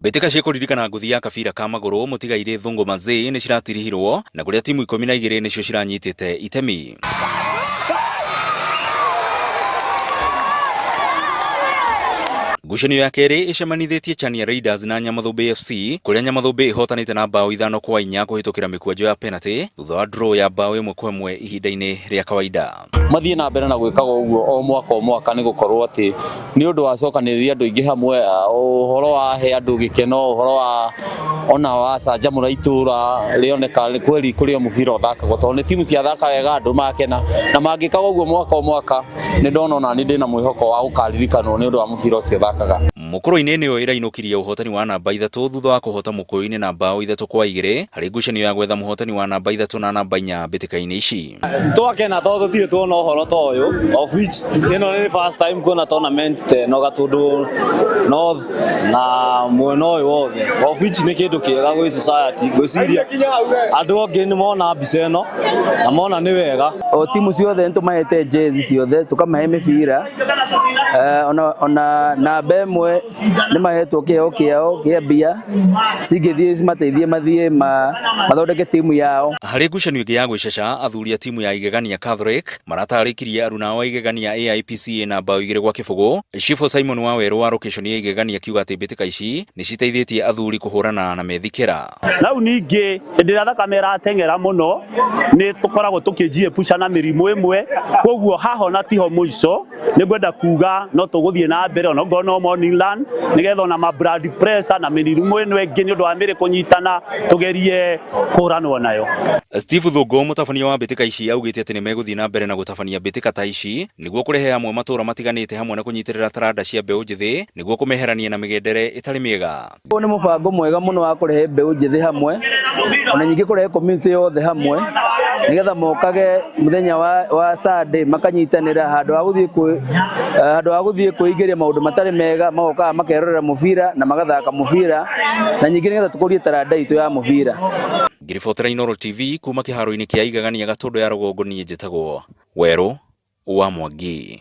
Mbĩtĩka cia kũririkana ngũthi ya kabira ka magũrũ mũtigairĩ Thungu Manzĩ nĩ ciratirihirwo na kũrĩa timu 12 nĩcio ciranyitĩte itemi. Ngucanio ya kerĩ ĩcemanithĩtie Chania Raiders na Nyamathũmbĩ FC kũrĩa Nyamathũmbĩ ĩhotanĩte na bao 5-4 kũhĩtũkĩra mĩkwanjo ya penalty thutha wa draw ya bao 1-1 ihinda-inĩ rĩa kawaida. Mathiĩ na mbere na gwĩkaga ũguo o mwaka nĩ gũkorwo atĩ nĩ ũndũ wa cokanĩrĩria andũ aingĩ hamwe, ũhoro wa he andũ gĩkeno, ũhoro wa ona wa canjamũra itũra rĩoneka nĩ kweli kũrĩa mũbira ũthakagwo, tondũ nĩ timu cia thaka wega andũ makena, na mangĩkaga ũguo mwaka nĩ ndona ona nĩ ndĩna mwĩhoko wa gũkaririkanwo nĩ ũndũ wa mũbira ũcio thakaga. Mũkũrũ-inĩ nĩyo ĩrainũkirie ũhotani wa namba 3 thutha wa kũhota Mũkũyũ-inĩ na bao 3-2 harĩ ngucanio ya gwetha mũhotani wa namba 3 na namba 4 mbĩtĩka-inĩ ici. Twakena tondũ tũtirĩ tuona ũhoro ta ũyũ, of which ĩno nĩ first time kuona tournament ta ĩno Gatũndũ North na mwena ũyũ wothe, of which nĩ kĩndũ kĩega gwĩ society. Ngwĩciria andũ angĩ nĩ mona mbica ĩno na mona nĩ wega. O timu ciothe nĩtũmahete jezi ciothe tũkamahe mĩbira, ona namba ĩmwe nĩ mahetwo kĩheo kĩao kĩa mbia cingĩthiĩ cimateithie mathiĩ mathondeke timu yao. Harĩ ngucanio ĩngĩ ya gwĩceca, athuri a timu ya Igegania Catholic maratarĩkirie aruna ao Igegania AIPCA na bao 2-0. Cifo Simon Wawerũ wa location ya Igegania akiuga atĩ mbĩtĩka ici nĩ citeithĩtie athuri kũhũrana na methikĩra. Rĩu ningĩ hĩndĩ ĩrĩa thakame ĩrateng'era mũno nĩ tũkoragwo tũkĩjiepusha na mĩrimũ ĩmwe, koguo haha ona tiho mũico, nĩ ngwenda kuga no tũgũthiĩ na mbere ona ngorwo no morning run nĩgetha ona ma blood pressure na mĩrimũ ĩno ĩngĩ nĩ ũndũ wa mĩrĩ kũnyitana tũgerie kũranwo nayo. Steve Thungu, mũtabania wa mbĩtĩka ici, augĩte atĩ nĩ megũthiĩ na mbere na gũtabania mbĩtĩka ta ici nĩguo kũrehe hamwe matũra matiganĩte hamwe na kũnyitĩrĩra taranda cia mbeũ njĩthĩ nĩguo kũmeherania na mĩgendere ĩtarĩ mĩega. Ũyũ nĩ mũbango mwega mũno wa kũrehe mbeũ njĩthĩ hamwe, ona nyingĩ kũrehe community yothe hamwe nĩgetha mokage mũthenya wa Sunday makanyitanĩra handũ ha gũthiĩ kwĩingĩria maũndũ matarĩ mega, magokaga makerorera mũbira na magathaka mũbira, na nyingĩ nĩgetha tũkũrie taranda itũ ya mũbira. Ngĩribotera Inooro TV kuma kĩharo-inĩ kĩa Igegania Gatũndũ ya rũgongo, niĩ njĩtagwo Werũ wa Mwangi.